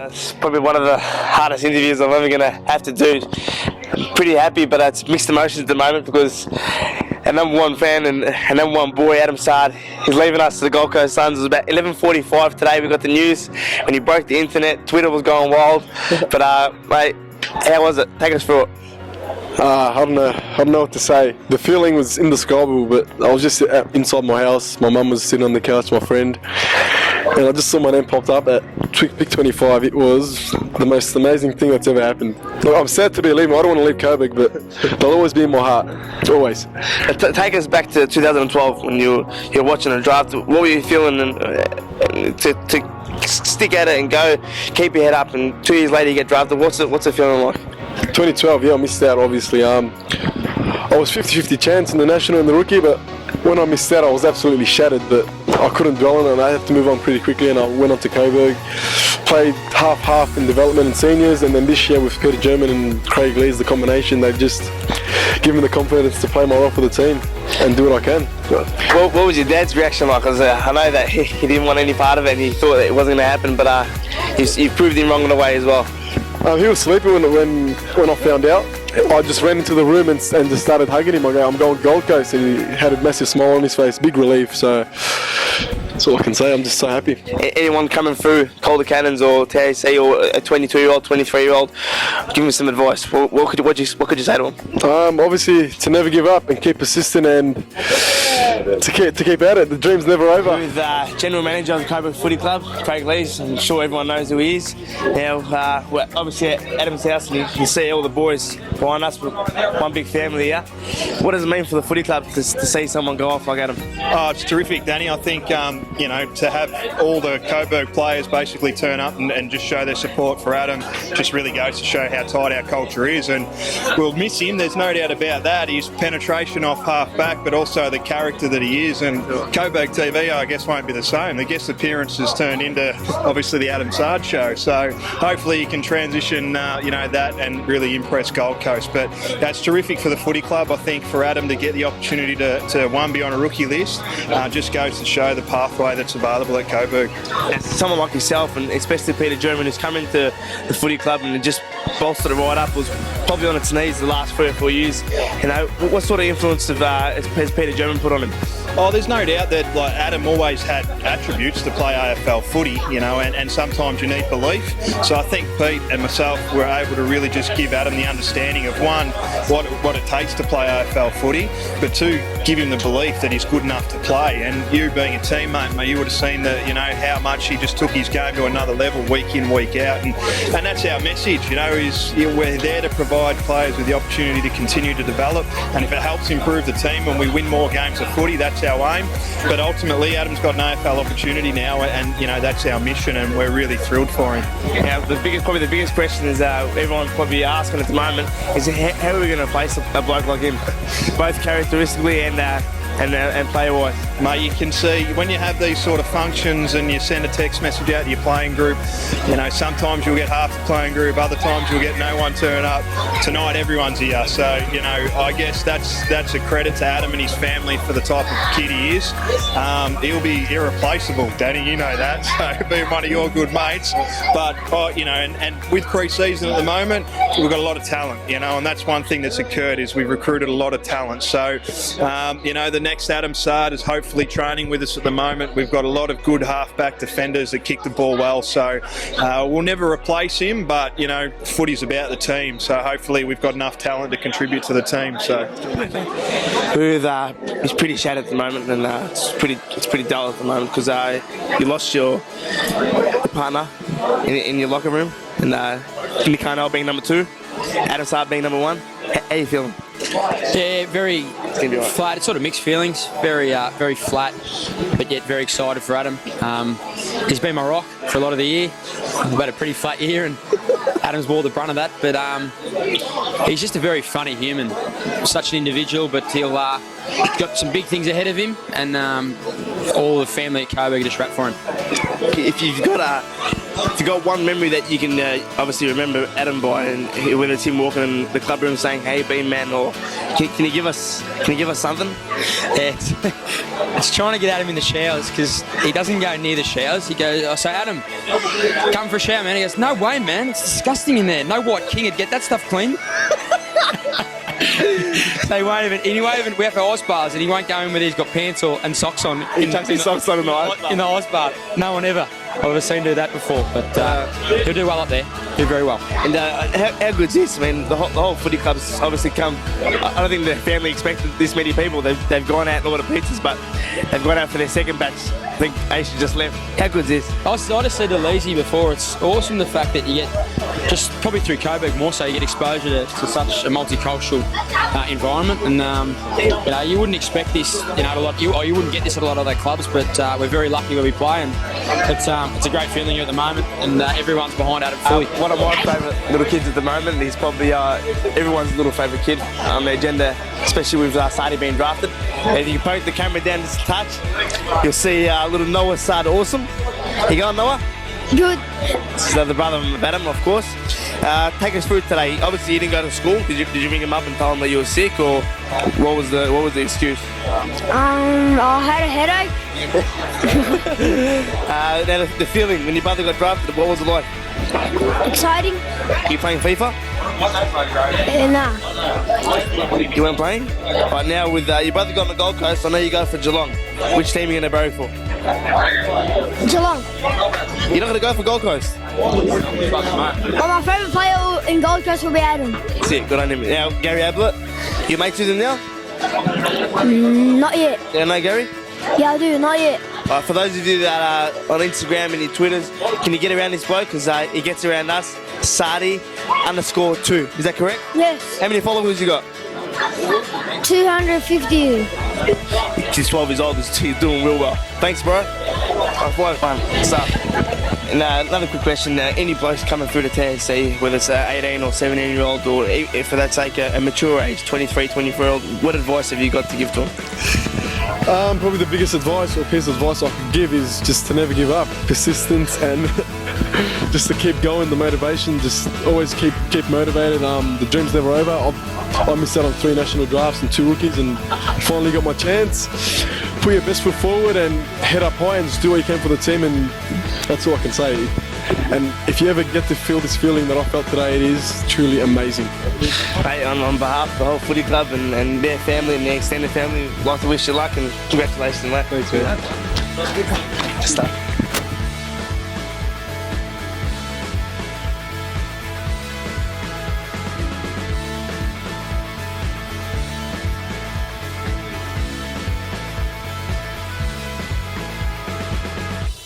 It's probably one of the hardest interviews I'm ever going to have to do. I'm pretty happy, but it's mixed emotions at the moment because our number one fan and our number one boy, Adam Saad, he's leaving us to the Gold Coast Suns. It was about 11:45 today. We got the news when he broke the internet. Twitter was going wild. But mate, how was it? Take us through it. I don't know what to say. The feeling was indescribable, but I was just inside my house. My mum was sitting on the couch, my friend, and I just saw my name popped up at pick 25. It was the most amazing thing that's ever happened. Look, I'm sad to be leaving. I don't want to leave Coburg, but they'll always be in my heart. Always. Take us back to 2012 when you're watching the draft. What were you feeling to stick at it and go, keep your head up, and 2 years later you get drafted? What's it feeling like? 2012, yeah, I missed out obviously. I was 50-50 chance in the national and the rookie, but when I missed out I was absolutely shattered, but I couldn't dwell on it and I had to move on pretty quickly, and I went on to Coburg, played half in development and seniors, and then this year with Peter German and Craig Lee's the combination, they've just given me the confidence to play my role for the team and do what I can. What was your dad's reaction like? Because I know that he didn't want any part of it and he thought that it wasn't going to happen, but you proved him wrong in a way as well. He was sleeping when I found out. I just ran into the room and just started hugging him. I go, I'm going Gold Coast, and he had a massive smile on his face, big relief. So that's all I can say. I'm just so happy. Anyone coming through Calder Cannons or TAC or a 22-year-old, 23-year-old, give me some advice. What could you say to them? Obviously, to never give up and keep persistent and to keep at it. The dream's never over. With General Manager of the Coburg Footy Club, Craig Lees, I'm sure everyone knows who he is. Now, we're obviously at Adam's house, and you can see all the boys behind us, one big family here. What does it mean for the footy club to see someone go off like Adam? Oh, it's terrific, Danny. I think, to have all the Coburg players basically turn up and just show their support for Adam just really goes to show how tight our culture is. And we'll miss him, there's no doubt about that. His penetration off half-back, but also the character that he is. And Coburg TV, I guess, won't be the same. The guest appearances turned into, obviously, the Adam Saad show. So hopefully he can transition, that and really impress Gold Coast. But that's terrific for the footy club. I think for Adam to get the opportunity to one, be on a rookie list, just goes to show the pathway that's available at Coburg. Someone like yourself, and especially Peter German, who's come into the footy club and just bolstered it right up, was probably on its knees the last 3 or 4 years. What sort of influence has Peter German put on him? Oh, there's no doubt that Adam always had attributes to play AFL footy, and sometimes you need belief. So I think Pete and myself were able to really just give Adam the understanding of, one, what it takes to play AFL footy, but two, give him the belief that he's good enough to play. And you being a teammate, mate, you would have seen how much he just took his game to another level week in, week out. And that's our message, we're there to provide players with the opportunity to continue to develop. And if it helps improve the team and we win more games of footy, that's our aim. But ultimately, Adam's got an AFL opportunity now, and that's our mission, and we're really thrilled for him. Now, probably the biggest question is everyone's probably asking at the moment is how are we going to place a bloke like him, both characteristically and player-wise? Mate, you can see when you have these sort of functions and you send a text message out to your playing group, sometimes you'll get half the playing group, other times you'll get no one turn up. Tonight everyone's here, so I guess that's a credit to Adam and his family for the type of kid he is. He'll be irreplaceable, Danny, you know that, so being one of your good mates. But and with pre-season at the moment, we've got a lot of talent, and that's one thing that's occurred is we've recruited a lot of talent. So the next Adam Saad is hopefully training with us at the moment. We've got a lot of good half-back defenders that kick the ball well, so we'll never replace him, but footy's about the team, so hopefully we've got enough talent to contribute to the team. So he's pretty shattered at the moment, and it's pretty dull at the moment because you lost your partner in your locker room, and Jimmy Carnell being number 2, Adam Saad being number 1. How are you feeling? Yeah, very flat. It's sort of mixed feelings. Very flat, but yet very excited for Adam. He's been my rock for a lot of the year. I've had a pretty flat year, and Adam's bore the brunt of that. But he's just a very funny human. Such an individual, but he's got some big things ahead of him, and all the family at Coburg just rap for him. If you've got if you got one memory that you can obviously remember Adam by, and whether it's him walking in the club room saying, "Hey, Bean Man," or can you give us something? Yeah, it's trying to get Adam in the showers because he doesn't go near the showers. He goes, I say, Adam, come for a shower, man. He goes, no way, man. It's disgusting in there. No white king would get that stuff clean. So he won't even, we have our ice bars and he won't go in with he's got pants and socks on. He chucks his socks on in the ice bar. No one ever. I've never seen do that before, but he'll do well up there. He'll do very well. And how good's this? I mean, the whole footy club's obviously come. I don't think the family expected this many people. They've gone out and ordered pizzas, but they've gone out for their second batch. I think Aisha just left. How good's this? I just said to Leezy before, it's awesome the fact that you get, just probably through Coburg more so, you get exposure to such a multicultural environment, and you wouldn't expect this, a lot. You wouldn't get this at a lot of other clubs, but we're very lucky where we play, and it's a great feeling here at the moment, and everyone's behind Adam fully. One of my favourite little kids at the moment, he's probably everyone's little favourite kid on the agenda, especially with Saadi being drafted. If you poke the camera down just a touch, you'll see little Noah Saad Awesome. You going, Noah? Good. This is the brother of Adam, of course. Take us through today. Obviously, you didn't go to school. Did you ring him up and tell him that you were sick, or what was the excuse? I had a headache. Now the feeling when your brother got drafted, what was it like? Exciting. You playing FIFA? Nah. You weren't playing? Right now, with your brother got on the Gold Coast, I know you go for Geelong. Which team are you going to barrack for? Geelong. You're not going to go for Gold Coast? Well, my favourite player in Gold Coast will be Adam. That's it, good on him. Now, Gary Ablett, you mates with him now? Not yet. Yeah, no, Gary? Yeah, I do. Not yet. For those of you that are on Instagram and your Twitters, can you get around this bloke? Because he gets around us, Saadi_2. Is that correct? Yes. How many followers you got? 250. He's 12 years old. He's doing real well. Thanks, bro. Fun. What's up? And another quick question. Any blokes coming through the TNC, whether it's an 18 or 17-year-old, or if for that sake a mature age, 23, 24-year-old, what advice have you got to give to them? Probably the biggest advice or piece of advice I could give is just to never give up, persistence, and just to keep going, the motivation, just always keep motivated. The dream's never over. I missed out on 3 national drafts and 2 rookies, and finally got my chance. Put your best foot forward and head up high and just do what you can for the team, and that's all I can say. And if you ever get to feel this feeling that I felt today, it is truly amazing. Hey, on behalf of the whole footy club and their family and their extended family, I'd like to wish you luck and congratulations, mate. Thanks, man. Good stuff.